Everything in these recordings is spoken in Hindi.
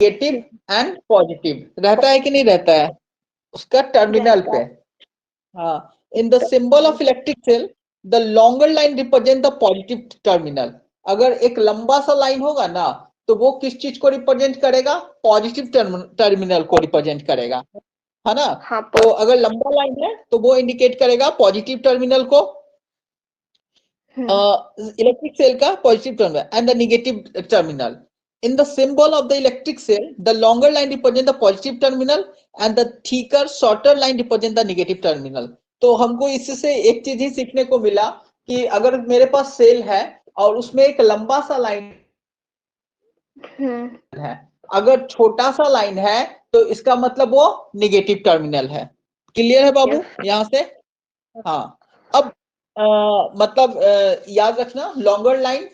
नेगेटिव एंड पॉजिटिव रहता है कि नहीं रहता है उसका टर्मिनल पे। हाँ, in the symbol of electric cell the longer line represent the positive terminal. अगर एक लंबा सा लाइन होगा ना तो वो किस चीज को रिप्रेजेंट करेगा? पॉजिटिव टर्मिनल को रिप्रेजेंट करेगा, है ना। हाँ, तो अगर लंबा लाइन है तो वो इंडिकेट करेगा पॉजिटिव टर्मिनल को, इलेक्ट्रिक सेल का positive terminal and the negative terminal. In the symbol of the electric cell, the longer line represent the positive terminal and the thicker, shorter line represent the negative terminal. तो हमको इससे एक चीज ही सीखने को मिला कि अगर मेरे पास सेल है और उसमें एक लंबा सा लाइन है, अगर छोटा सा लाइन है तो इसका मतलब वो नेगेटिव टर्मिनल है। क्लियर है बाबू यहाँ से? हाँ, अब मतलब याद रखना, longer line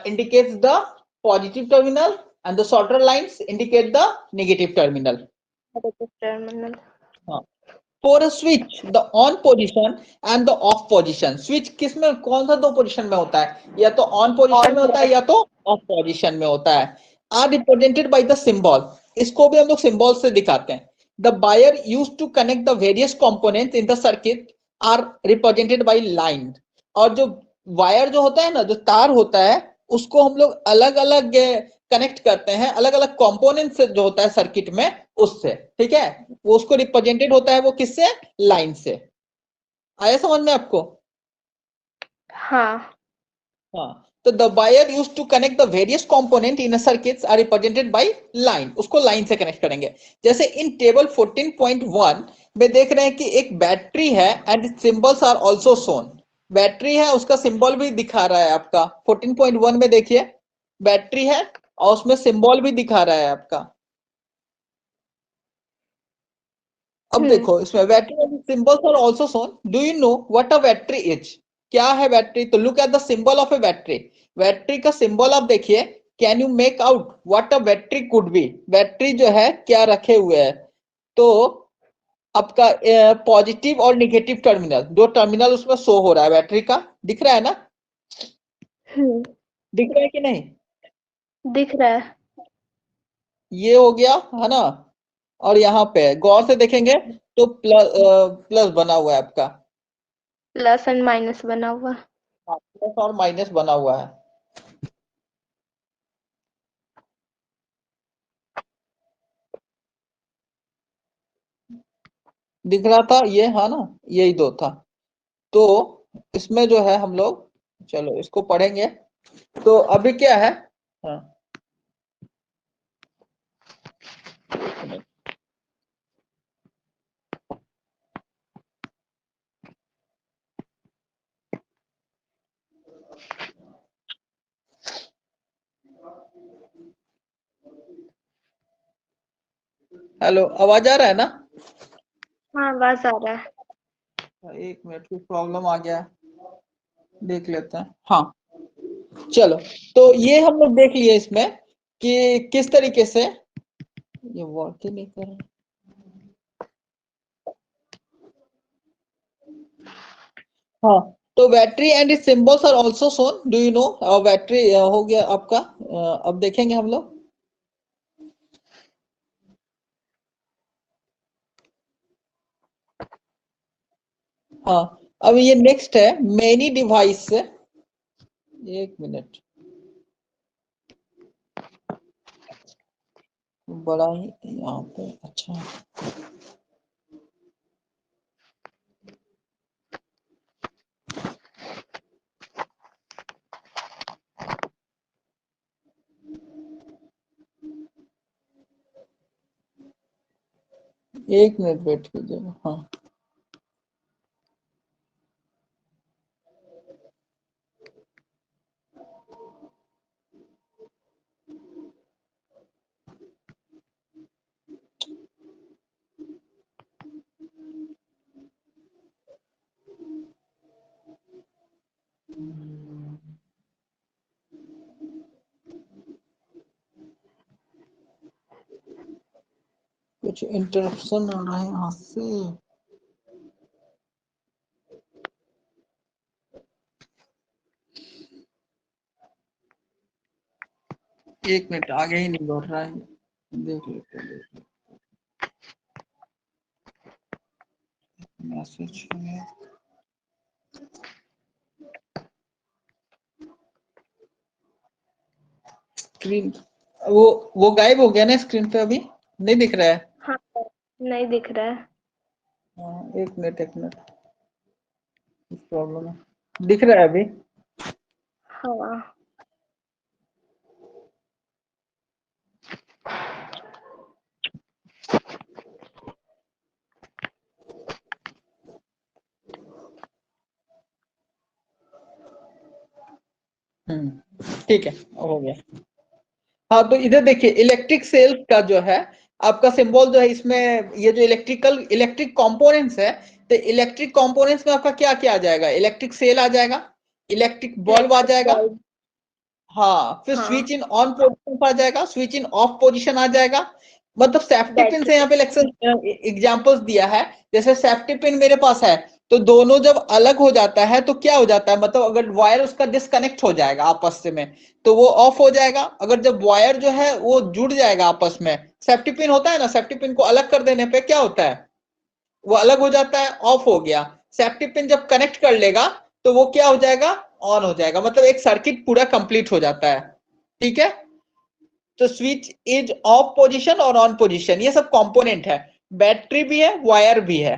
indicates the positive terminal and the shorter lines indicate the negative terminal. For a switch, the on position and the off position, switch किस में कौन सा दो पोजीशन में होता है? या तो ऑन पोजीशन में होता है या तो ऑफ पोजीशन में होता है। Are represented by the symbol, इसको भी हम लोग सिंबल से दिखाते हैं। The wire used to connect the various components in the circuit are represented by line. और जो वायर जो होता है ना, जो तार होता है, उसको हम लोग अलग अलग कनेक्ट करते हैं, अलग अलग कंपोनेंट से जो होता है सर्किट में उससे, ठीक है। वो उसको रिप्रेजेंटेड होता है वो किससे? लाइन से। आया समझ में आपको? हाँ। तो the wire used to connect the various component in a circuits are represented by line, उसको लाइन से कनेक्ट करेंगे। जैसे इन टेबल 14.1 में देख रहे हैं कि एक बैटरी है and symbols are also shown. Battery है, उसका सिंबल भी दिखा रहा है आपका। 14.1 में देखिए, बैटरी है और उसमें सिंबल भी दिखा रहा है आपका। अब देखो इसमें battery symbols are also shown. Do you know what a battery is? क्या है बैटरी? तो look at the symbol of a battery. Battery का सिंबल आप देखिए, can you make out what a battery could be? Battery जो है क्या रखे हुए है? तो आपका पॉजिटिव और निगेटिव टर्मिनल, दो टर्मिनल उसमें शो हो रहा है बैटरी का, दिख रहा है ना? दिख रहा है कि नहीं? दिख रहा है। ये हो गया, है ना। और यहाँ पे गौर से देखेंगे तो प्लस बना हुआ है आपका, प्लस एंड माइनस बना हुआ। प्लस और माइनस बना हुआ है। दिख रहा था ये, है ना, यही दो था। तो इसमें जो है हम लोग, चलो इसको पढ़ेंगे। तो अभी क्या है, हाँ, हेलो, आवाज आ रहा है ना? हाँ, आवाज आ रहा है। एक मिनट, की प्रॉब्लम आ गया है, देख लेते हैं। हाँ, चलो, तो ये हम लोग देख लिए इसमें कि किस तरीके से ये वर्क ही नहीं कर रहा। हाँ, तो battery and it symbols are also shown. Do you know? Battery हो गया आपका। अब देखेंगे हम लोग। हाँ, अब ये नेक्स्ट है मेनी डिवाइस। एक मिनट, बड़ा ही यहाँ पे, अच्छा, एक मिनट वेट कीजिएगा। हाँ, कुछ इंटरप्शन आ रहा है यहाँ से। एक मिनट, आगे ही नहीं लौट रहा है। देख लेते हैं, देख लेते मैसेज में स्क्रीन, वो गायब हो गया ना स्क्रीन पे, अभी नहीं दिख रहा है। हाँ नहीं दिख रहा है। हाँ, एक मिनट कुछ प्रॉब्लम है, दिख रहा है अभी। हाँ ठीक है, हो गया। हाँ, तो इधर देखिए इलेक्ट्रिक सेल का जो है आपका सिंबल जो है, इसमें ये जो इलेक्ट्रिक कंपोनेंट्स है, तो इलेक्ट्रिक कंपोनेंट्स में आपका क्या क्या आ जाएगा, इलेक्ट्रिक सेल आ जाएगा, इलेक्ट्रिक बल्ब आ इलेक्ट्रिक जाएगा, बल्ब। हाँ, फिर हाँ स्विच इन ऑन पोजीशन आ जाएगा, स्विच इन ऑफ पोजीशन आ जाएगा। मतलब सेफ्टी पिन से बैटरी। यहाँ पे एग्जांपल्स दिया है। जैसे सेफ्टी पिन मेरे पास है, तो दोनों जब अलग हो जाता है तो क्या हो जाता है, मतलब अगर वायर उसका डिस्कनेक्ट हो जाएगा आपस से में, तो वो ऑफ हो जाएगा। अगर जब वायर जो है वो जुड़ जाएगा आपस में, सेफ्टी पिन होता है ना, सेफ्टी पिन को अलग कर देने पे क्या होता है, वो अलग हो जाता है, ऑफ हो गया। सेफ्टी पिन जब कनेक्ट कर लेगा तो वो क्या हो जाएगा, ऑन हो जाएगा। मतलब एक सर्किट पूरा कंप्लीट हो जाता है। ठीक है, तो स्विच इज ऑफ पोजीशन और ऑन पोजीशन, ये सब कंपोनेंट है, बैटरी भी है, वायर भी है।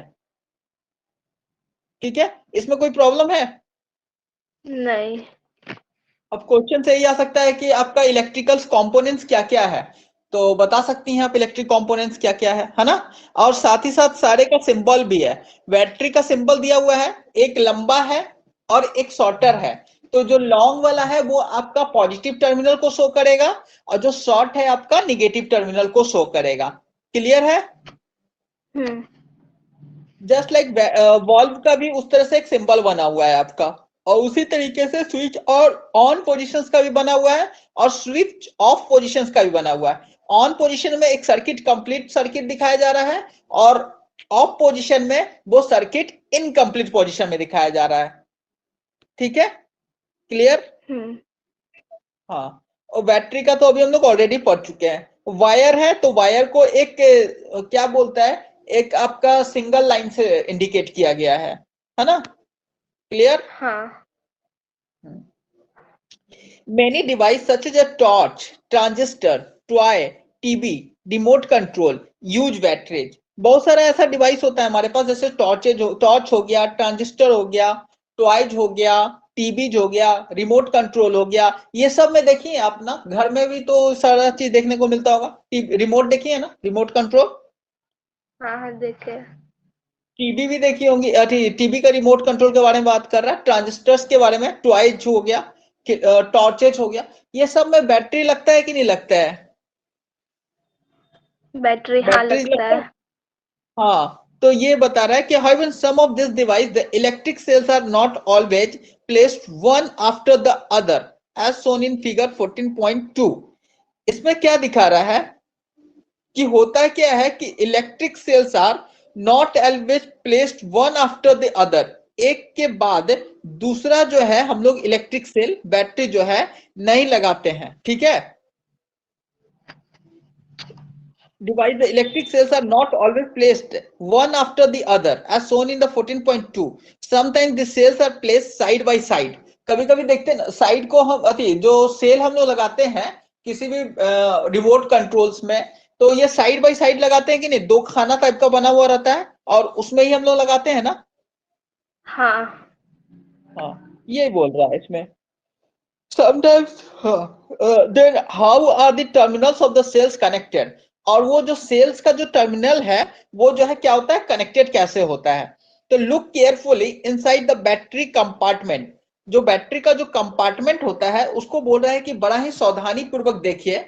ठीक है, इसमें कोई प्रॉब्लम है? नहीं। अब क्वेश्चन से यही आ सकता है कि आपका इलेक्ट्रिकल कंपोनेंट्स क्या क्या है, तो बता सकती हैं आप इलेक्ट्रिक कंपोनेंट्स क्या क्या है ना। और साथ ही साथ सारे का सिंबल भी है। बैटरी का सिंबल दिया हुआ है, एक लंबा है और एक शॉर्टर है। तो जो लॉन्ग वाला है वो आपका पॉजिटिव टर्मिनल को शो करेगा, और जो शॉर्ट है आपका निगेटिव टर्मिनल को शो करेगा। क्लियर है? हम्म जस्ट लाइक वॉल्व का भी उस तरह से एक सिंबल बना हुआ है आपका, और उसी तरीके से स्विच और ऑन पोजीशंस का भी बना हुआ है, और स्विच ऑफ पोजीशंस का भी बना हुआ है। ऑन पोजीशन में एक सर्किट, कंप्लीट सर्किट दिखाया जा रहा है, और ऑफ पोजीशन में वो सर्किट इनकम्प्लीट पोजीशन में दिखाया जा रहा है। ठीक है, क्लियर? हम्म हाँ, और बैटरी का तो अभी हम लोग ऑलरेडी पढ़ चुके हैं। वायर है तो वायर को एक क्या बोलता है, एक आपका सिंगल लाइन से इंडिकेट किया गया है ना। क्लियर? हाँ many device such as a torch, transistor, toy, TV, remote control use batteries. बहुत सारा ऐसा डिवाइस होता है हमारे पास, जैसे टॉर्च हो गया, ट्रांजिस्टर हो गया, टॉयज हो गया, टीवीज हो गया, रिमोट कंट्रोल हो गया। ये सब में देखिए आप ना, घर में भी तो सारा चीज देखने को मिलता होगा। रिमोट देखिए ना, रिमोट कंट्रोल। हाँ हाँ देखे। टीवी भी देखी होंगी, टीवी का रिमोट कंट्रोल के बारे में बात कर रहा है, ट्रांजिस्टर्स के बारे में, टॉयज हो गया, टॉर्चेज हो गया। ये सब में बैटरी लगता है कि नहीं लगता है? बैटरी हाँ बैटरी लगता लगता है। है। हाँ, तो ये बता रहा है कि how in some of this device the electric cells are not always placed one after the other as shown in figure 14.2। इसमें क्या दिखा रहा है कि होता क्या है कि electric cells are not always placed one after the other, एक के बाद दूसरा जो है हम लोग इलेक्ट्रिक सेल, बैटरी जो है नहीं लगाते हैं। ठीक है, device the electric cells are not always placed one after the other as shown in the 14.2. sometimes the cells are placed side by side. कभी कभी देखते हैं साइड को, हम अति जो सेल हम लोग लगाते हैं किसी भी रिमोट कंट्रोल्स में, तो ये साइड बाय साइड लगाते हैं कि नहीं, दो खाना टाइप का बना हुआ रहता है और उसमें ही हम लोग लगाते हैं ना। हाँ हाँ, ये बोल रहा है इसमें। sometimes then how are the terminals of the cells connected? और वो जो सेल्स का जो टर्मिनल है वो जो है क्या होता है, कनेक्टेड कैसे होता है। तो look carefully inside the battery compartment. जो बैटरी का जो कंपार्टमेंट होता है उसको बोल रहा है कि बड़ा ही सावधानी पूर्वक देखिए।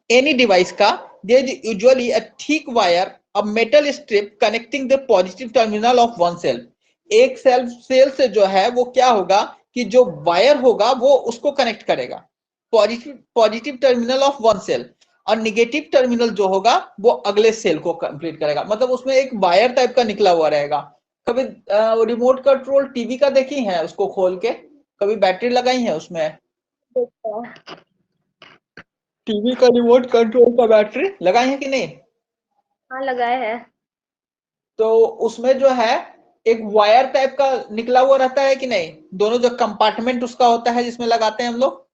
any device का there is usually a thick wire, a metal strip connecting the positive terminal of one cell. एक सेल से जो है वो क्या होगा कि जो वायर होगा वो उसको कनेक्ट करेगा, positive terminal of one cell, और निगेटिव टर्मिनल जो होगा वो अगले सेल को कंप्लीट करेगा। मतलब उसमें एक वायर टाइप का निकला हुआ रहेगा। कभी रिमोट कंट्रोल टीवी का देखी है, उसको खोल के कभी बैटरी लगाई है उसमें? देखा है। टीवी का रिमोट कंट्रोल का बैटरी लगाए हैं कि नहीं? हाँ लगाए हैं। तो उसमें जो है एक वायर टाइप का निकला हुआ रहता है कि नहीं? दोनों जो कंपार्टमेंट उसका होता है जिसमें लगाते हैं हम लोग,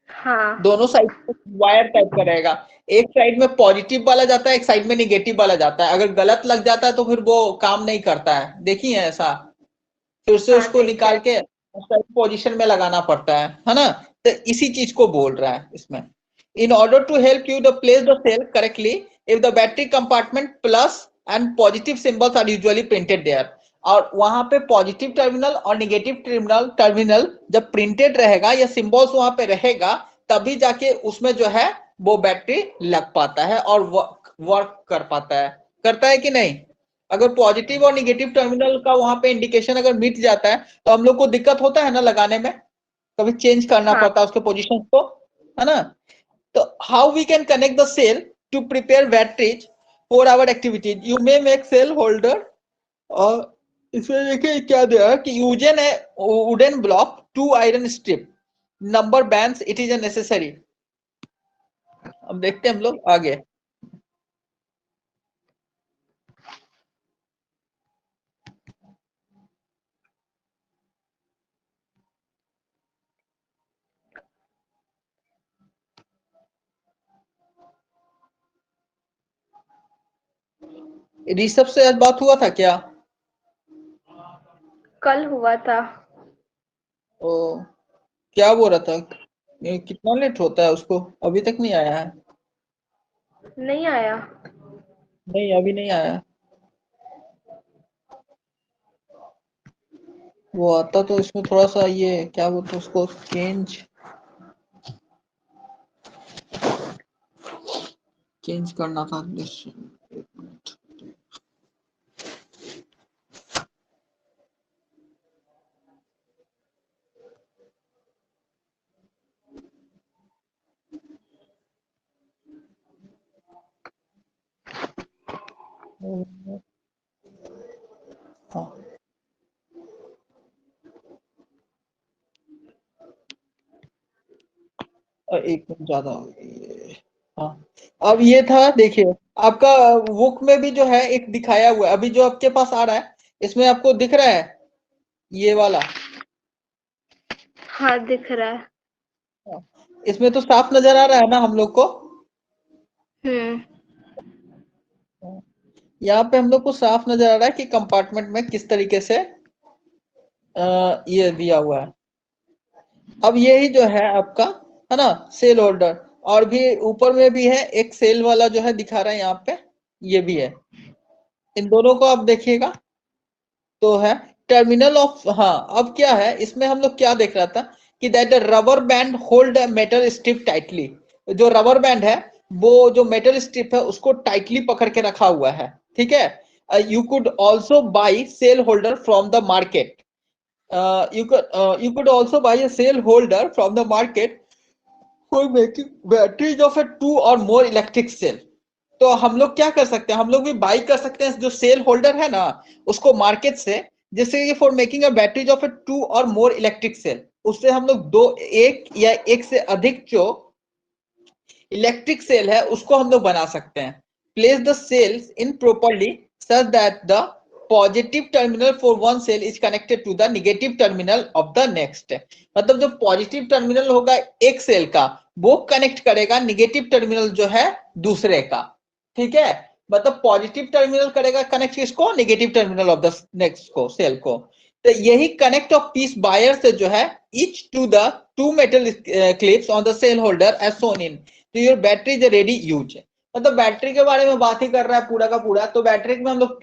हाँ दोनों साइड वायर टाइप का रहेगा। एक साइड में पॉजिटिव वाला जाता है, एक साइड में निगेटिव वाला जाता है। अगर गलत लग जाता है तो फिर वो काम नहीं करता है, देखिए ऐसा। फिर से हाँ उसको देखे। निकाल के सही पोजीशन में लगाना पड़ता है ना? तो इसी चीज को बोल रहा है इसमें। In order to help you the place the cell correctly, if the battery compartment plus and positive symbols are usually printed there. और वहां पे पॉजिटिव टर्मिनल और निगेटिव टर्मिनल जब प्रिंटेड रहेगा या सिंबल्स वहां पे रहेगा, तभी जाके उसमें जो है वो बैटरी लग पाता है और वर्क कर पाता है। करता है कि नहीं? अगर पॉजिटिव और निगेटिव टर्मिनल का वहां पे इंडिकेशन अगर मिट जाता है तो हम लोग को दिक्कत होता है ना लगाने में, कभी चेंज करना हाँ पड़ता है उसके पोजीशन को, है ना? तो how we can connect the cell to prepare batteries for our activities, you may make cell holder. और इसमें देखिए क्या दिया है कि यूजन है wooden block, 2 iron strip, number bands, it is a necessary. अब देखते हैं हम लोग आगे। ऋषभ से आज बात हुआ था क्या? कल हुआ था। ओ, क्या बोल रहा था? कितना लेट होता है उसको? अभी तक नहीं आया है? नहीं आया। नहीं, अभी नहीं आया। वो आता तो इसमें थोड़ा सा ये क्या बोलते हैं उसको, चेंज करना था। एक मिनट। हाँ, एक मिनट ज्यादा हो गई। हाँ, अब ये था देखिए, आपका बुक में भी जो है एक दिखाया हुआ है, अभी जो आपके पास आ रहा है इसमें आपको दिख रहा है ये वाला? हाँ दिख रहा है। इसमें तो साफ नजर आ रहा है ना हम लोग को? हम्म। यहाँ पे हम लोग को साफ नजर आ रहा है कि कंपार्टमेंट में किस तरीके से ये दिया हुआ है। अब यही जो है आपका, है ना, सेल होल्डर। और भी ऊपर में भी है एक सेल वाला जो है दिखा रहा है यहाँ पे, ये भी है। इन दोनों को आप देखिएगा तो है टर्मिनल ऑफ। हाँ, अब क्या है इसमें हम लोग क्या देख रहा था कि that rubber band hold metal strip tightly. जो रबर बैंड है वो जो मेटल स्ट्रिप है उसको टाइटली पकड़ के रखा हुआ है, ठीक है? You could also buy cell holder from the market. you could also buy a cell holder from the market for making batteries of a 2 or more electric cell। तो हम लोग क्या कर सकते हैं, हम लोग भी बाई कर सकते हैं जो सेल होल्डर है ना उसको मार्केट से, जैसे कि for making a batteries of a 2 or more electric cell. उससे हम लोग दो, एक या एक से अधिक जो इलेक्ट्रिक सेल है उसको हम लोग बना सकते हैं। Place the cells in properly such that the positive terminal for one cell is connected to the negative terminal of the next. मतलब जो पॉजिटिव टर्मिनल होगा एक सेल का वो कनेक्ट करेगा नेगेटिव टर्मिनल जो है दूसरे का, ठीक है? मतलब पॉजिटिव टर्मिनल करेगा कनेक्ट किसको, negative terminal of the next को, सेल को। तो यही कनेक्ट ऑफ पीस बायर से जो है each to the 2 metal clips on the cell holder as shown in, तो your battery is ready use. मतलब बैटरी के बारे में बात ही कर रहा है पूरा का पूरा। तो बैटरी में हम लोग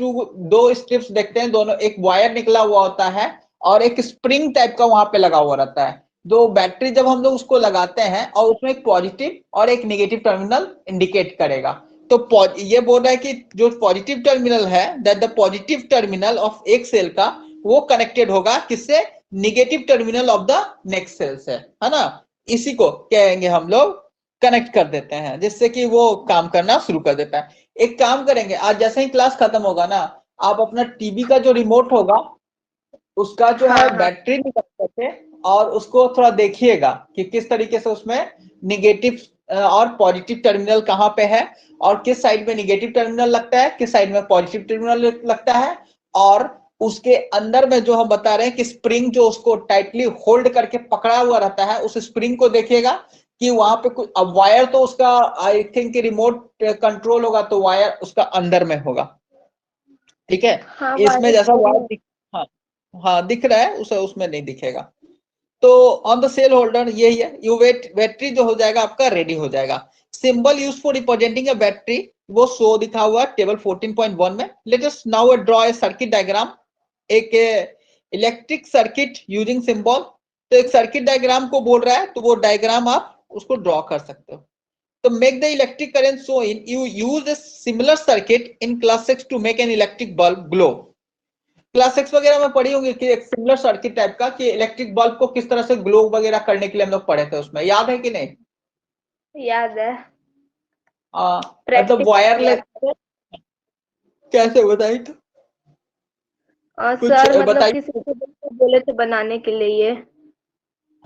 दो स्ट्रिप्स देखते हैं, दोनों एक वायर निकला हुआ होता है और एक स्प्रिंग टाइप का वहां पे लगा हुआ रहता है। दो बैटरी जब हम लोग उसको लगाते हैं और उसमें एक पॉजिटिव और एक नेगेटिव टर्मिनल इंडिकेट करेगा। तो ये बोल रहा है कि जो पॉजिटिव टर्मिनल है that the positive terminal of एक सेल का वो कनेक्टेड होगा किससे, negative terminal of the next cell से, है ना? इसी को कहेंगे हम लोग कनेक्ट कर देते हैं जिससे कि वो काम करना शुरू कर देता है। एक काम करेंगे, आज जैसे ही क्लास खत्म होगा ना, आप अपना टीवी का जो रिमोट होगा उसका जो हाँ है हाँ बैटरी निकाल करके और उसको थोड़ा देखिएगा कि किस तरीके से उसमें निगेटिव और पॉजिटिव टर्मिनल कहाँ पे है, और किस साइड में निगेटिव टर्मिनल लगता है, किस साइड में पॉजिटिव टर्मिनल लगता है, और उसके अंदर में जो हम बता रहे हैं कि स्प्रिंग जो उसको टाइटली होल्ड करके पकड़ा हुआ रहता है, उस स्प्रिंग को देखिएगा कि वहां पे कुछ, अब वायर तो उसका आई थिंक रिमोट कंट्रोल होगा, तो वायर उसका अंदर में होगा, ठीक है। हाँ इसमें जैसा वायर वायर। हाँ हाँ दिख रहा है, उसे उसमें नहीं दिखेगा। तो ऑन द सेल होल्डर यही है, यू वेट, बैटरी जो हो जाएगा आपका रेडी हो जाएगा। Symbol use for representing a battery, वो शो दिखा हुआ टेबल 14.1 में। Let us now draw a circuit diagram, एक इलेक्ट्रिक सर्किट यूजिंग सिंबल। तो एक सर्किट डायग्राम को बोल रहा है, तो वो डायग्राम आप उसको ड्रॉ कर सकते हो। तो make the electric current show in, you use a similar circuit in class 6 to make an electric bulb glow। Class 6 वगैरह में पढ़ी होंगी कि एक सिमिलर सर्किट टाइप का, कि इलेक्ट्रिक बल्ब को किस तरह से ग्लो वगैरह करने के लिए हम लोग पढ़े थे, उसमें याद है कि नहीं? याद है। मतलब प्रैक्टिस किया वायरलेस, था। कैसे बताई तो, और कुछ सर मतलब बताई। किसी स्टूडेंट को बोले थे बनाने के लिए।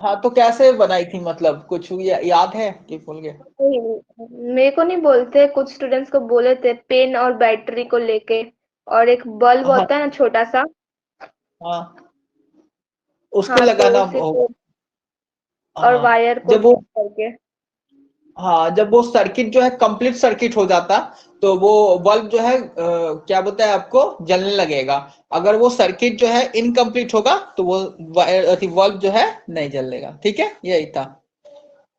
हाँ तो कैसे बनाई थी, मतलब कुछ याद है कि भूल गए? मेरे को नहीं बोलते, कुछ स्टूडेंट्स को बोले थे पेन और बैटरी को लेके, और एक बल्ब हाँ होता है ना छोटा सा। हाँ, उसको हाँ तो लगाना उसी होगा। को, और हाँ वायर को जब वो, करके। हाँ जब वो सर्किट जो है कंप्लीट सर्किट हो जाता, तो वो बल्ब जो है क्या बोलता है आपको, जलने लगेगा। अगर वो सर्किट जो है इनकम्प्लीट होगा, तो वो बल्ब जो है नहीं जलेगा, ठीक है, यही था।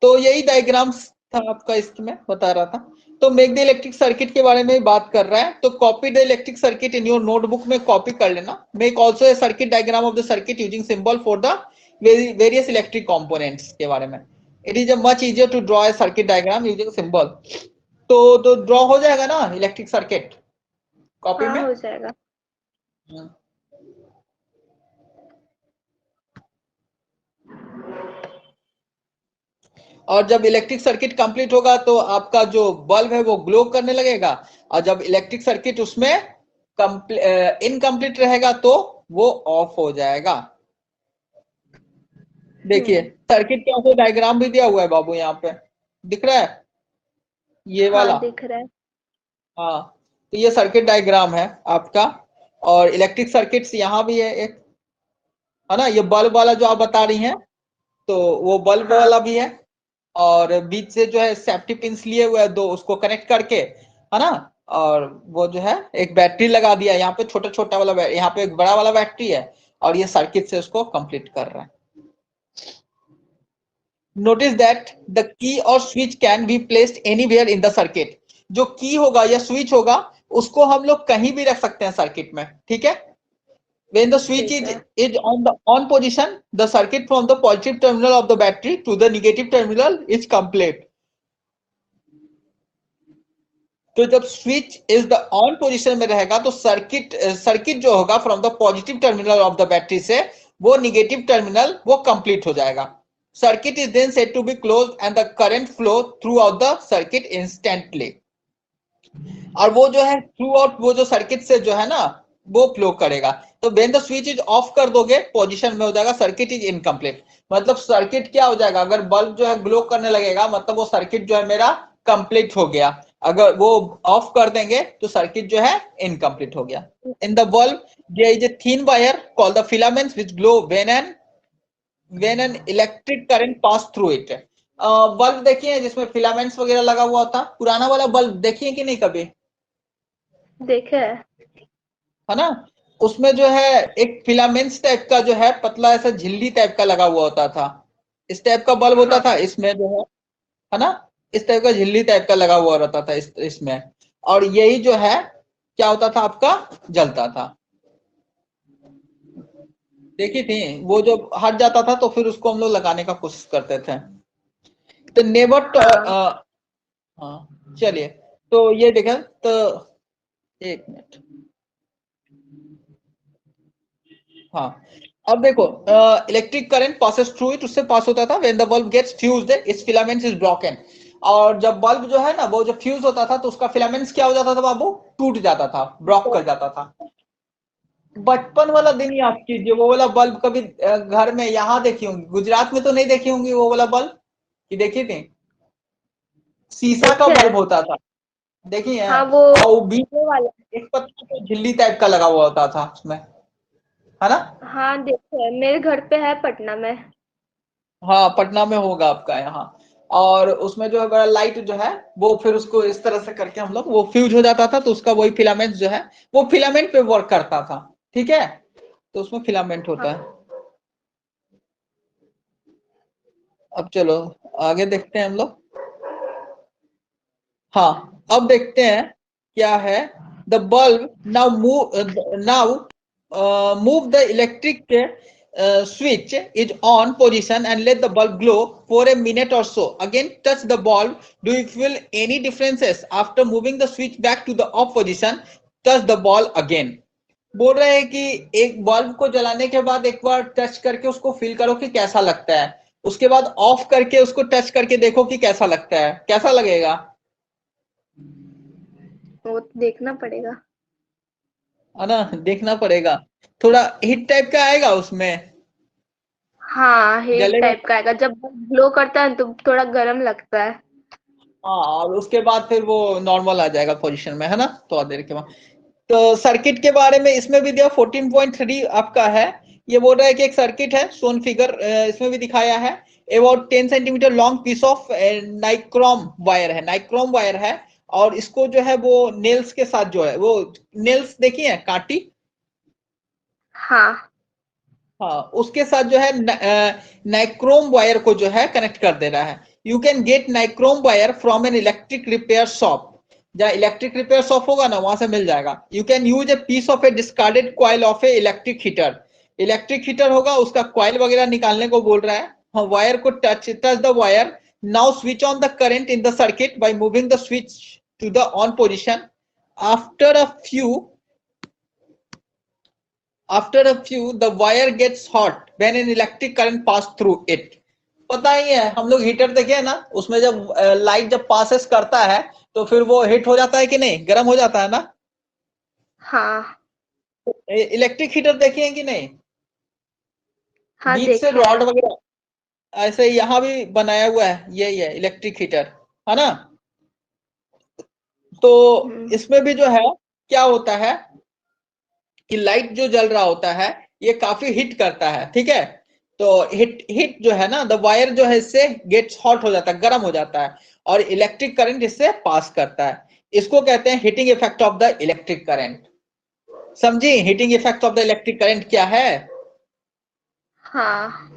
तो यही डायग्राम्स था आपका, इसमें बता रहा था। तो मेक द इलेक्ट्रिक सर्किट के बारे में बात कर रहा है, तो copy the electric circuit in your notebook में कॉपी कर लेना। Make also a circuit diagram of the circuit using symbol for the various electric components के बारे में। It is much easier to draw a circuit diagram using symbol. तो ड्रॉ हो जाएगा ना इलेक्ट्रिक सर्किट कॉपी हाँ में। हो जाएगा। और जब इलेक्ट्रिक सर्किट कंप्लीट होगा, तो आपका जो बल्ब है वो ग्लो करने लगेगा। और जब इलेक्ट्रिक सर्किट उसमें इनकम्प्लीट रहेगा, तो वो ऑफ हो जाएगा। देखिए सर्किट का आपको डायग्राम भी दिया हुआ है बाबू, यहाँ पे दिख रहा है ये हाँ वाला। दिख रहा है। हाँ तो ये सर्किट डायग्राम है आपका। और इलेक्ट्रिक सर्किट्स यहाँ भी है एक, है ना, ये बल्ब वाला जो आप बता रही हैं, तो वो बल्ब हाँ वाला भी है। और बीच से जो है सेफ्टी पिंस लिए हुए है दो, उसको कनेक्ट करके, है ना। और वो जो है एक बैटरी लगा दिया यहाँ पे, छोटा छोटा वाला, यहाँ पे एक बड़ा वाला बैटरी है, और ये सर्किट से उसको कंप्लीट कर रहा है। नोटिस दैट द की और switch can be placed anywhere in the circuit. जो की होगा या स्विच होगा, उसको हम लोग कहीं भी रख सकते हैं सर्किट में, ठीक है। When the switch ठीक is, है। is on the on position, the circuit from the positive terminal of the battery to the negative terminal is complete। तो जब switch is the on position में रहेगा, तो सर्किट जो होगा from the positive terminal of the battery से, वो निगेटिव टर्मिनल वो कंप्लीट हो जाएगा। Circuit is then set to be close and the current flow throughout the circuit instantly. और वो जो है थ्रू आउट, वो जो सर्किट से जो है ना, वो फ्लो करेगा। तो when the switch is of कर दोगे, पोजीशन में हो जाएगा सर्किट इज इनकम्प्लीट। मतलब सर्किट क्या हो जाएगा, अगर बल्ब जो है ग्लो करने लगेगा, मतलब वो सर्किट जो है मेरा कंप्लीट हो गया। अगर वो ऑफ कर देंगे, तो सर्किट जो है इनकम्प्लीट हो गया। In the bulb there is a thin wire called the filaments which glow when an electric current pass through it. Bulb देखिए जिसमें फिलामेंट्स वगैरह लगा हुआ होता, पुराना वाला बल्ब देखिए कि नहीं कभी, देखे है। है ना। उसमें जो है एक फिलामेंट्स टाइप का जो है, पतला ऐसा झिल्ली टाइप का लगा हुआ होता था। इस टाइप का बल्ब होता हाँ था इसमें जो है ना। इस टाइप का झिल्ली टाइप का लगा हुआ रहता था इसमें। और यही जो है क्या होता था आपका, जलता था। देखी थी वो, जो हट जाता था तो फिर उसको हम लोग लगाने का कोशिश करते थे। तो नेवर हाँ हाँ चलिए, तो ये देखें तो, एक मिनट, हाँ अब देखो, electric current passes through it, उससे पास होता था। When the bulb gets fused its filament is broken. और जब बल्ब जो है ना, वो जब फ्यूज होता था, तो उसका फिलामेंट्स क्या हो जाता था बाबू, टूट जाता था, ब्रोक कर जाता था। बचपन वाला दिन याद कीजिए, वो वाला बल्ब कभी घर में यहाँ देखी होंगी, गुजरात में तो नहीं देखी होंगी वो वाला बल्ब, कि देखी थी? शीशा का देखे बल्ब होता था, देखिए। हाँ वो और बीच वो वाला। एक पत्ता तो झिल्ली टाइप का लगा हुआ होता था उसमें, है ना? हाँ देखे, मेरे घर पे है पटना में। हाँ, पटना में होगा आपका यहाँ। और उसमें जो है बड़ा लाइट जो है वो फिर उसको इस तरह से करके हम लोग वो फ्यूज हो जाता था, तो उसका वही फिलामेंट जो है वो फिलामेंट पे वर्क करता था, ठीक है। तो उसमें फिलामेंट हाँ होता है। अब चलो आगे देखते हैं हम लोग। हाँ, अब देखते हैं क्या है। The bulb now move the electric switch is on position and let the bulb glow for a minute or so. Again touch the bulb. Do you feel any differences after moving the switch back to the off position? Touch the bulb again. बोल रहे हैं कि एक बल्ब को जलाने के बाद एक बार टच करके उसको फील करो कि कैसा लगता है, उसके बाद ऑफ करके उसको टच करके देखो कि कैसा लगता है, कैसा लगेगा? वो तो देखना पड़ेगा। है ना, देखना पड़ेगा। थोड़ा हिट टाइप का आएगा उसमें, हाँ हीट जलेगा। टाइप का आएगा, जब ग्लो करता है तो थोड़ा गर्म लगता है। हाँ, और उसके बाद फिर वो नॉर्मल आ जाएगा पोजीशन में, है ना, थोड़ा देर के बाद। तो सर्किट के बारे में इसमें भी दिया 14.3 आपका है। ये बोल रहा है कि एक सर्किट है, सोन फिगर इसमें भी दिखाया है। About 10 centimetre long piece of nichrome wire है, नाइक्रोम वायर है। और इसको जो है वो नेल्स के साथ जो है वो नेल्स देखिए, कांटी। हाँ हाँ, उसके साथ जो है नाइक्रोम वायर को जो है कनेक्ट कर दे रहा है। You can get nichrome wire from an electric repair shop. जहाँ इलेक्ट्रिक रिपेयर शॉप होगा ना, वहां से मिल जाएगा। You can use a piece of a discarded coil of a electric heater. Electric heater होगा, उसका कॉइल वगैरह निकालने को बोल रहा है। हाँ, वायर को touch touch the wire. Now switch on the current in the circuit by moving the switch to the on position. After a few After a few, the wire gets hot when an electric current pass through it. पता ही है, हम लोग हीटर देखे है ना, उसमें जब लाइट जब पासेस करता है तो फिर वो हिट हो जाता है कि नहीं, गर्म हो जाता है ना। हाँ इलेक्ट्रिक हीटर देखे हैं कि नहीं? हाँ बीच से देखे रॉड हैं। वगैरह ऐसे यहाँ भी बनाया हुआ है, यही है इलेक्ट्रिक हीटर, है ना। तो हम्म, इसमें भी जो है क्या होता है कि लाइट जो जल रहा होता है ये काफी हिट करता है, ठीक है। तो हिट हिट जो है ना, द वायर जो है इससे गेट्स हॉट हो जाता है, गर्म हो जाता है। और इलेक्ट्रिक करंट इससे पास करता है। इसको कहते हैं heating effect of the electric current. समझी heating effect of the electric current क्या है? हाँ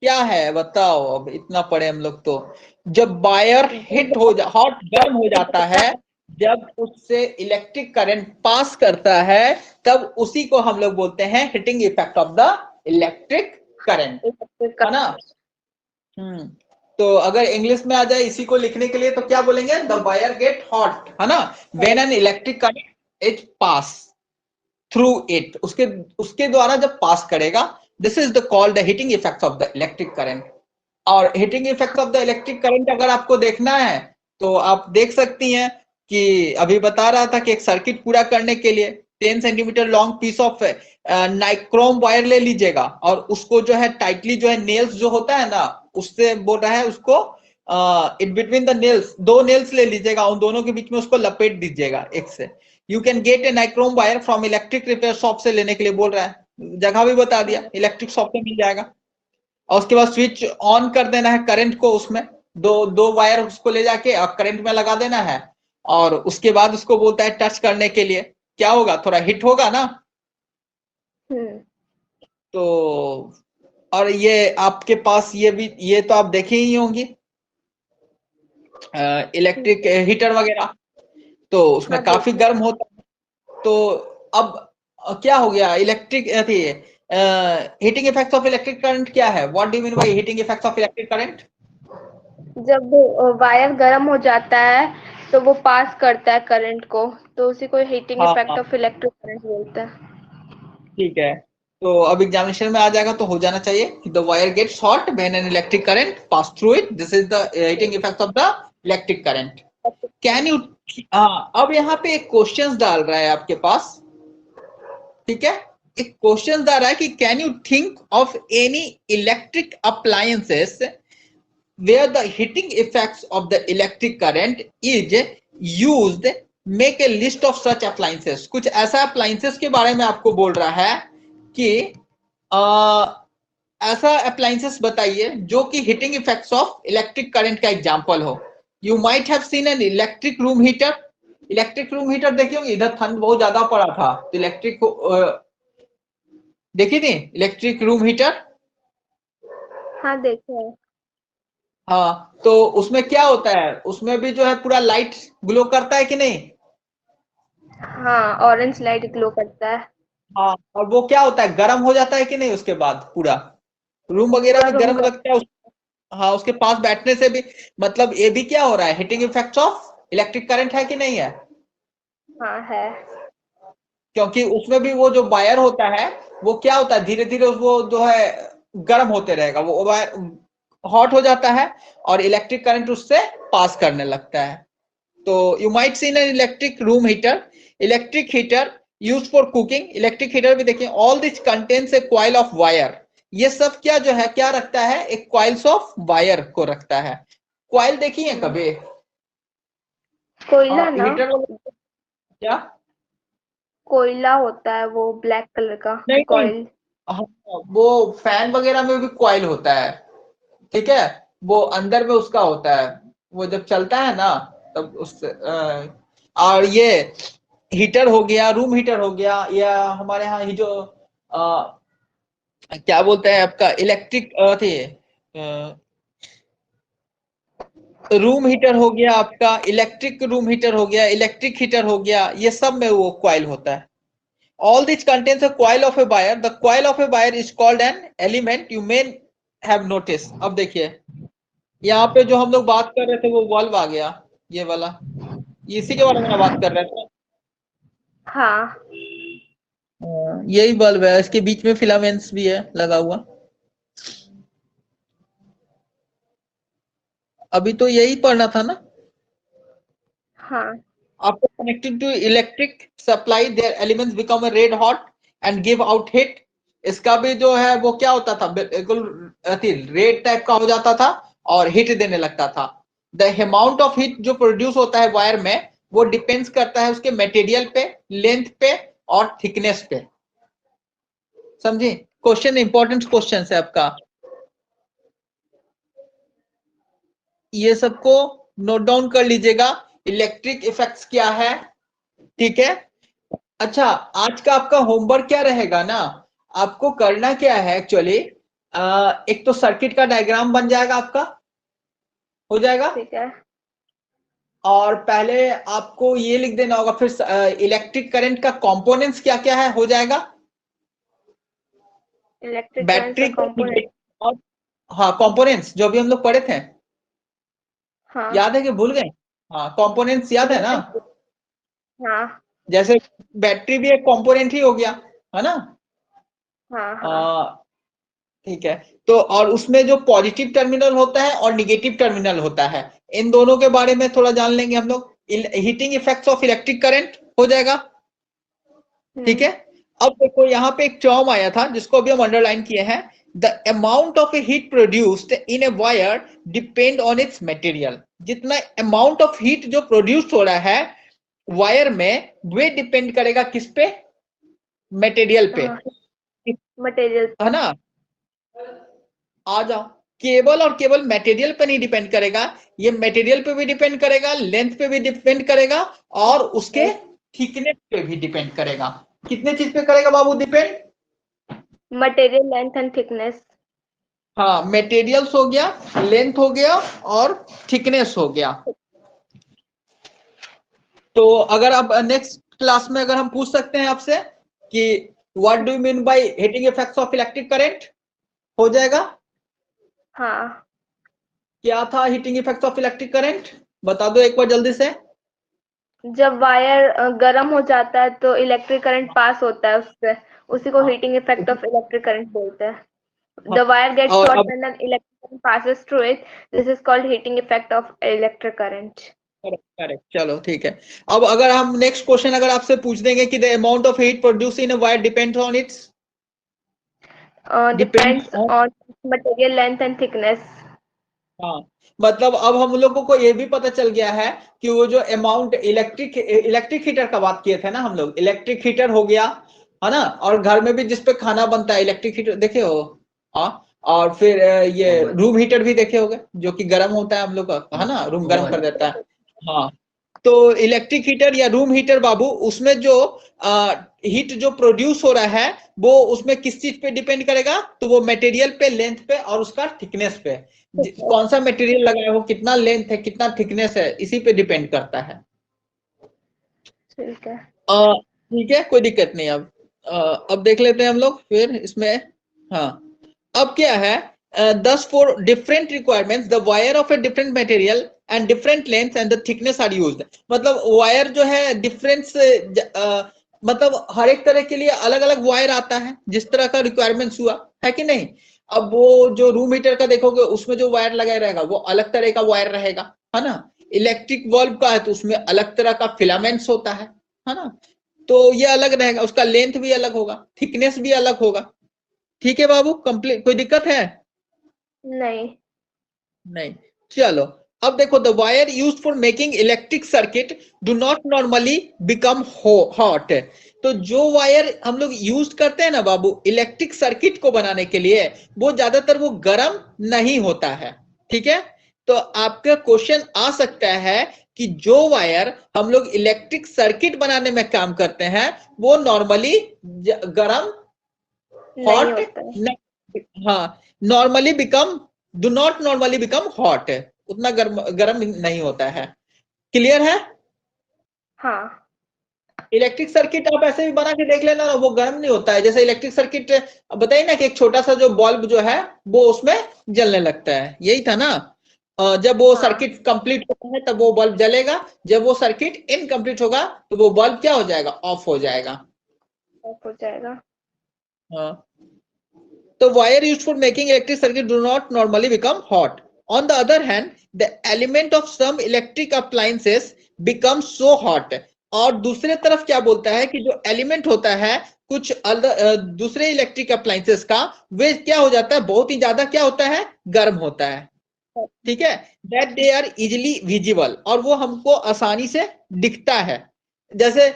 क्या है बताओ, अब इतना पढ़े हम लोग तो। जब वायर जब हिट हो जा हॉट गर्म हो जाता है, जब उससे इलेक्ट्रिक करंट पास करता है, तब उसी को हम लोग बोलते हैं heating effect of the electric current, electric है ना। हम्म। तो अगर इंग्लिश में आ जाए इसी को लिखने के लिए तो क्या बोलेंगे? द वायर गेट हॉट, है ना, when an electric current is pass through it. उसके उसके द्वारा जब पास करेगा, this is the called the heating effect of the electric current. और heating effect of the electric current अगर आपको देखना है तो आप देख सकती हैं कि अभी बता रहा था कि एक सर्किट पूरा करने के लिए 10 centimetre long piece of nichrome wire ले लीजिएगा, और उसको जो है टाइटली जो है नेल्स जो होता है ना, उससे बोल रहा है उसको इन बिटवीन द नेल्स, दो नेल्स ले लीजिएगा, उन दोनों के बीच में उसको लपेट दीजिएगा एक से। You can gate A nichrome wire from electric repair shop से लेने के लिए बोल रहा है। जगह भी बता दिया, इलेक्ट्रिक शॉप में मिल जाएगा। और उसके बाद स्विच ऑन कर देना है करंट को, उसमें दो दो वायर उसको ले जाके और करंट में लगा देना है। और उसके बाद उसको बोलता है टच करने के लिए, क्या होगा, थोड़ा हिट होगा ना। हम्म तो और ये आपके पास ये भी, ये तो आप देखे ही होंगी इलेक्ट्रिक हीटर वगैरह, तो उसमें हाँ काफी देखे। गर्म होता है। तो अब क्या हो गया, इलेक्ट्रिक थी heating effects of electric current क्या है? What do you mean by heating effects of electric current? जब वायर गर्म हो जाता है तो वो पास करता है करंट को, तो उसी को हीटिंग हाँ इफेक्ट हाँ, ऑफ इलेक्ट्रिक करंट बोलते हैं। ठीक है। तो अब एग्जामिनेशन में आ जाएगा तो हो जाना चाहिए, the wire gets hot when an electric current pass through it, this is the heating effect of the electric current. Can you, हाँ, अब यहाँ पे एक क्वेश्चंस डाल रहा है आपके पास, ठीक है। एक क्वेश्चन आ रहा है कि can you think of any electric appliances where the heating effects of the electric current is used, make a list of such appliances. कुछ ऐसा appliances के बारे में आपको बोल रहा है कि ऐसा appliances बताइए जो कि heating effects of electric current का example हो. You might have seen an electric room heater. Electric room heater देखिए, इधर ठंड बहुत ज्यादा पड़ा था तो इलेक्ट्रिक देखी थी इलेक्ट्रिक रूम हीटर. हाँ देखे हैं। हाँ, तो उसमें क्या होता है, उसमें भी जो है पूरा लाइट ग्लो करता है कि नहीं. हाँ, ऑरेंज लाइट ग्लो करता है। हाँ, और वो क्या होता है, गर्म हो जाता है कि नहीं, उसके बाद पूरा रूम वगैरह पूरा भी रूम गर्म लगता है हाँ, उसके पास बैठने से भी, मतलब ये भी क्या हो रहा है, heating effect of electric current है कि नहीं है. हाँ है। क्योंकि उसमें भी वो जो वायर होता है वो क्या होता है, धीरे धीरे वो जो है गर्म होते रहेगा, वो वायर हॉट हो जाता है और इलेक्ट्रिक करंट उससे पास करने लगता है. तो you might see an electric room heater. Electric heater use for cooking. Electric heater भी देखिए, all this contains a coil of wire. ये सब क्या जो है क्या रखता है, एक कॉइल्स ऑफ वायर को रखता है. कॉइल देखिए कभी कोयला ना, हीटर क्या. कोयला होता है वो ब्लैक कलर का नहीं नहीं, कॉइल। हाँ, वो फैन वगैरह में भी कॉइल होता है, ठीक है, वो अंदर में उसका होता है, वो जब चलता है ना तब उससे और ये हीटर हो गया, रूम हीटर हो गया, या हमारे यहाँ ही जो क्या बोलते हैं आपका इलेक्ट्रिक थे, रूम हीटर हो गया आपका, इलेक्ट्रिक रूम हीटर हो गया, इलेक्ट्रिक हीटर हो गया, ये सब में वो कॉइल होता है. All this contains a coil of a wire. The coil of a wire is called an element. You may have noticed. अब देखिए यहाँ पे जो हम लोग बात कर रहे थे वो बल्ब आ गया, ये वाला, इसी के बारे में ना बात कर रहे थे. हाँ यही बल्ब है, इसके बीच में फिलामेंट्स भी है लगा हुआ. अभी तो यही पढ़ना था ना. हाँ After connecting to electric supply, their elements become a red hot and give out heat. इसका भी जो है वो क्या होता था, बिल्कुल रेड टाइप का हो जाता था और हीट देने लगता था. द अमाउंट ऑफ हीट जो प्रोड्यूस होता है वायर में वो डिपेंड्स करता है उसके मटेरियल पे, लेंथ पे और थिकनेस पे. समझी. क्वेश्चन इंपॉर्टेंट क्वेश्चन है आपका, ये सबको नोट डाउन कर लीजिएगा. इलेक्ट्रिक इफेक्ट्स क्या है, ठीक है. अच्छा, आज का आपका होमवर्क क्या रहेगा ना, आपको करना क्या है एक्चुअली, एक तो सर्किट का डायग्राम बन जाएगा आपका, हो जाएगा, ठीक है। और पहले आपको ये लिख देना होगा, फिर इलेक्ट्रिक करंट का कंपोनेंट्स क्या क्या है, हो जाएगा. Electric battery component. और हाँ कंपोनेंट्स जो भी हम लोग पढ़े थे, हाँ याद है कि भूल गए. हाँ, कंपोनेंट्स याद है ना. हाँ जैसे बैटरी भी एक कंपोनेंट ही हो गया, है ना. हाँ हाँ ठीक है, तो और उसमें जो पॉजिटिव टर्मिनल होता है और निगेटिव टर्मिनल होता है, इन दोनों के बारे में थोड़ा जान लेंगे हम लोग. Heating effects of electric current हो जाएगा, ठीक है. अब देखो यहाँ पे एक टर्म आया था जिसको अभी हम अंडरलाइन किए हैं. The amount of A heat produced in a wire depend on it's material. जितना अमाउंट ऑफ हीट जो प्रोड्यूस हो रहा है वायर में, वे डिपेंड करेगा किस पे, मटेरियल पे, मटेरियल। है ना. आ जाओ, केवल और केवल मटेरियल पे नहीं डिपेंड करेगा, ये मटेरियल पे भी डिपेंड करेगा, लेंथ पे भी डिपेंड करेगा और उसके थिकनेस पे भी डिपेंड करेगा. कितने चीज पे करेगा बाबू depend, material length and thickness. हाँ, मटेरियल्स हो गया, लेंथ हो गया और थिकनेस हो गया. तो अगर आप नेक्स्ट क्लास में अगर हम पूछ सकते हैं आपसे कि what do you mean by heating effects of electric current, हो जाएगा. हाँ, क्या था heating effects of electric current, बता दो एक बार जल्दी से. जब वायर गर्म हो जाता है तो इलेक्ट्रिक करंट पास होता है उससे, उसी को heating effect of electric current बोलते हैं. The wire gets और hot अब when an electric current passes through it. This is called heating effect of electric current. Correct, चलो ठीक है. अब अगर हम नेक्स्ट क्वेश्चन अगर आपसे पूछ देंगे कि the amount of heat produce in a wire depends on it's, Depends on material length and thickness. हाँ, मतलब अब हम लोगों को ये भी पता चल गया है कि वो जो अमाउंट इलेक्ट्रिक हीटर का बात किए थे ना हम लोग, इलेक्ट्रिक हीटर हो गया है ना, और घर में भी जिसपे खाना बनता है इलेक्ट्रिक हीटर देखे हो। हाँ, और फिर ये रूम हीटर भी देखे होगे जो कि गर्म होता है हम लोग का, है ना, रूम गर्म कर देता है। हाँ, तो इलेक्ट्रिक हीटर या रूम हीटर बाबू, उसमें जो हीट जो प्रोड्यूस हो रहा है वो उसमें किस चीज पे डिपेंड करेगा, तो वो मटेरियल पे, लेंथ पे और उसका थिकनेस पे, कौन सा मटेरियल लगाया हो, कितना लेंथ है, कितना थिकनेस है, इसी पे डिपेंड करता है। ठीक है। ठीक है, कोई दिक्कत नहीं। अब देख लेते हैं हम लोग फिर इसमें। हाँ, अब क्या है, thus for different requirements the wire of a different material and different length and the thickness are used. मतलब वायर जो है डिफरेंस, मतलब हर एक तरह के लिए अलग अलग वायर आता है, जिस तरह का रिक्वायरमेंट्स हुआ है कि नहीं। अब वो जो रूम हीटर का देखोगे उसमें जो वायर लगाया रहेगा वो अलग तरह का वायर रहेगा, है ना। इलेक्ट्रिक बल्ब का है तो उसमें अलग तरह का फिलामेंट्स होता है ना। तो ये अलग रहेगा, उसका लेंथ भी अलग होगा, थिकनेस भी अलग होगा। ठीक है बाबू, कंप्लीट, कोई दिक्कत है? नहीं। नहीं। चलो, अब देखो, the wire used for making electric circuit do not normally become hot. तो जो वायर हम लोग यूज करते हैं ना बाबू इलेक्ट्रिक सर्किट को बनाने के लिए, वो ज्यादातर वो गर्म नहीं होता है। ठीक है, तो आपका क्वेश्चन आ सकता है कि जो वायर हम लोग इलेक्ट्रिक सर्किट बनाने में काम करते हैं वो नॉर्मली गर्म, नहीं हॉट, होता है। हाँ, normally become, do not normally become hot, उतना गर्म गर्म नहीं होता है। क्लियर है? हाँ। इलेक्ट्रिक सर्किट आप ऐसे भी बना के देख लेना ना, वो गर्म नहीं होता है। जैसे इलेक्ट्रिक सर्किट बताइए ना कि एक छोटा सा जो बल्ब जो है वो उसमें जलने लगता है, यही था ना। जब वो हाँ। सर्किट कंप्लीट होता है तब वो बल्ब जलेगा, जब वो सर्किट इनकम्प्लीट होगा तो वो बल्ब क्या हो जाएगा, ऑफ हो जाएगा। ऑफ हो जाएगा। हाँ, the wire used for making electric circuit do not normally become hot. On the other hand, the element of some electric appliances become so hot. और दूसरे तरफ क्या बोलता है कि जो एलिमेंट होता है कुछ दूसरे इलेक्ट्रिक अप्लायंसेस का, वे क्या हो जाता है, बहुत ही ज्यादा क्या होता है, गर्म होता है। ठीक है, that they are easily visible, और वो हमको आसानी से दिखता है। जैसे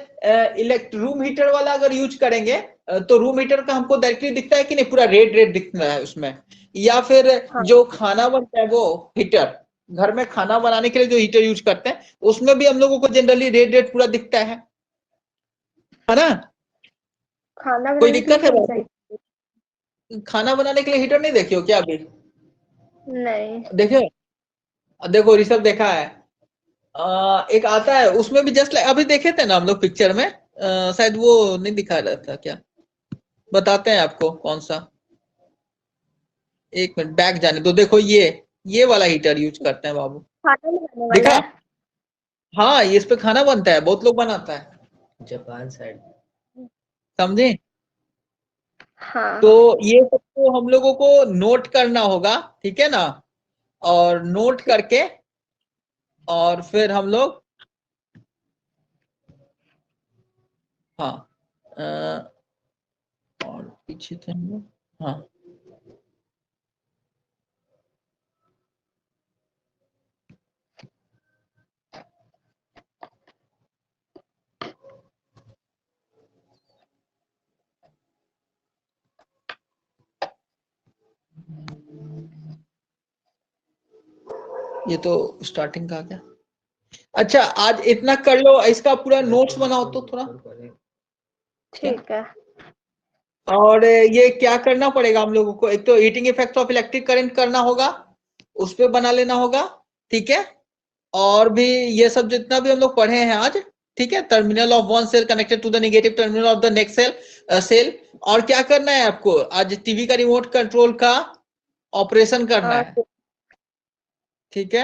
रूम हीटर वाला अगर यूज करेंगे तो रूम हीटर का हमको डायरेक्टली दिखता है कि नहीं, पूरा रेड रेड दिखता है उसमें। या फिर हाँ। जो खाना बनता है वो हीटर, घर में खाना बनाने के लिए जो हीटर यूज करते हैं उसमें भी हम लोगों को जनरली रेड रेड पूरा दिखता है ना। खाना कोई बनाने के लिए दिक्कत है कौन सा बाबू? खाना बनाने के लिए हीटर नहीं देखी हो क्या अभी? नहीं। देखे, देखो ऋषभ देखा है। एक आता है उसमें भी जस्ट अभी देखे थे ना हम लोग पिक्चर में, शायद वो नहीं दिखा रहा था क्या, बताते हैं आपको कौन सा। एक मिनट बैक जाने तो देखो, ये वाला हीटर यूज करते हैं बाबू। खाना बनाने वाला दिखा, है। हाँ, ये इस पे खाना बनता है, बहुत लोग बनाता है जापान साइड। समझे। हाँ। तो ये सब तो हम लोगों को नोट करना होगा, ठीक है ना। और नोट ठीक। करके और फिर हम लोग, हाँ, और पीछे थे हम लोग। हाँ, ये तो स्टार्टिंग का आ गया। अच्छा, आज इतना कर लो, इसका पूरा नोट्स बनाओ तो थोड़ा। ठीक है। और ये क्या करना पड़ेगा हम लोगों को, एक तो heating effect of electric current करना होगा, उस पे बना लेना होगा। ठीक है, और भी ये सब जितना भी हम लोग पढ़े हैं आज, ठीक है, terminal of one cell connected to the negative terminal of the next cell. और क्या करना है आपको, आज टीवी का रिमोट कंट्रोल का ऑपरेशन करना है। ठीक है,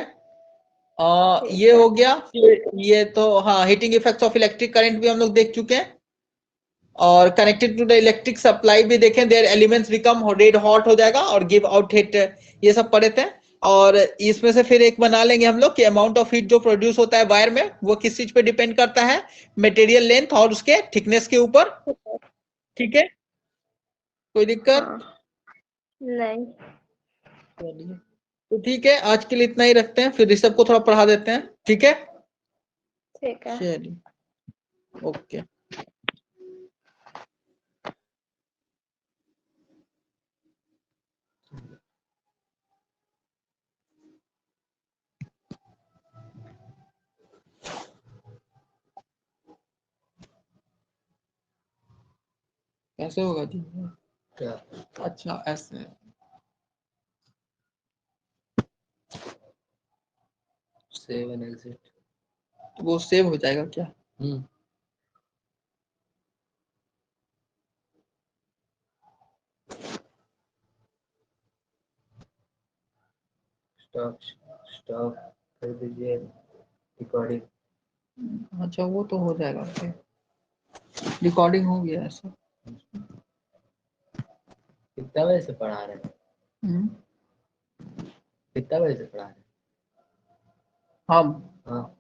ये है। हो गया। फिर ये तो हाँ, heating effects of electric current भी हम लोग देख चुके हैं, और connected to the electric supply भी देखें, their elements become red hot हो जाएगा और गिव आउट हीट, ये सब पढ़े थे। और इसमें से फिर एक बना लेंगे हम लोग कि अमाउंट ऑफ हीट जो प्रोड्यूस होता है वायर में वो किस चीज पे डिपेंड करता है, मटेरियल लेंथ और उसके थिकनेस के ऊपर। ठीक है, कोई दिक्कत? हाँ। नहीं। तो ठीक है, आज के लिए इतना ही रखते हैं, फिर ऋषभ को थोड़ा पढ़ा देते हैं, ठीक है? ठीक है। चलिए, ओके। कैसे होगा जी? क्या? अच्छा, ऐसे सेव एंड एग्जिट। तो वो सेव हो जाएगा क्या? स्टॉप स्टॉप कर दीजिए रिकॉर्डिंग। अच्छा, वो तो हो जाएगा, फिर रिकॉर्डिंग हो गया ऐसा। कितना बजे से पढ़ा रहे हैं? हम्म, कितना बजे से पढ़ा रहे हैं? हम हाँ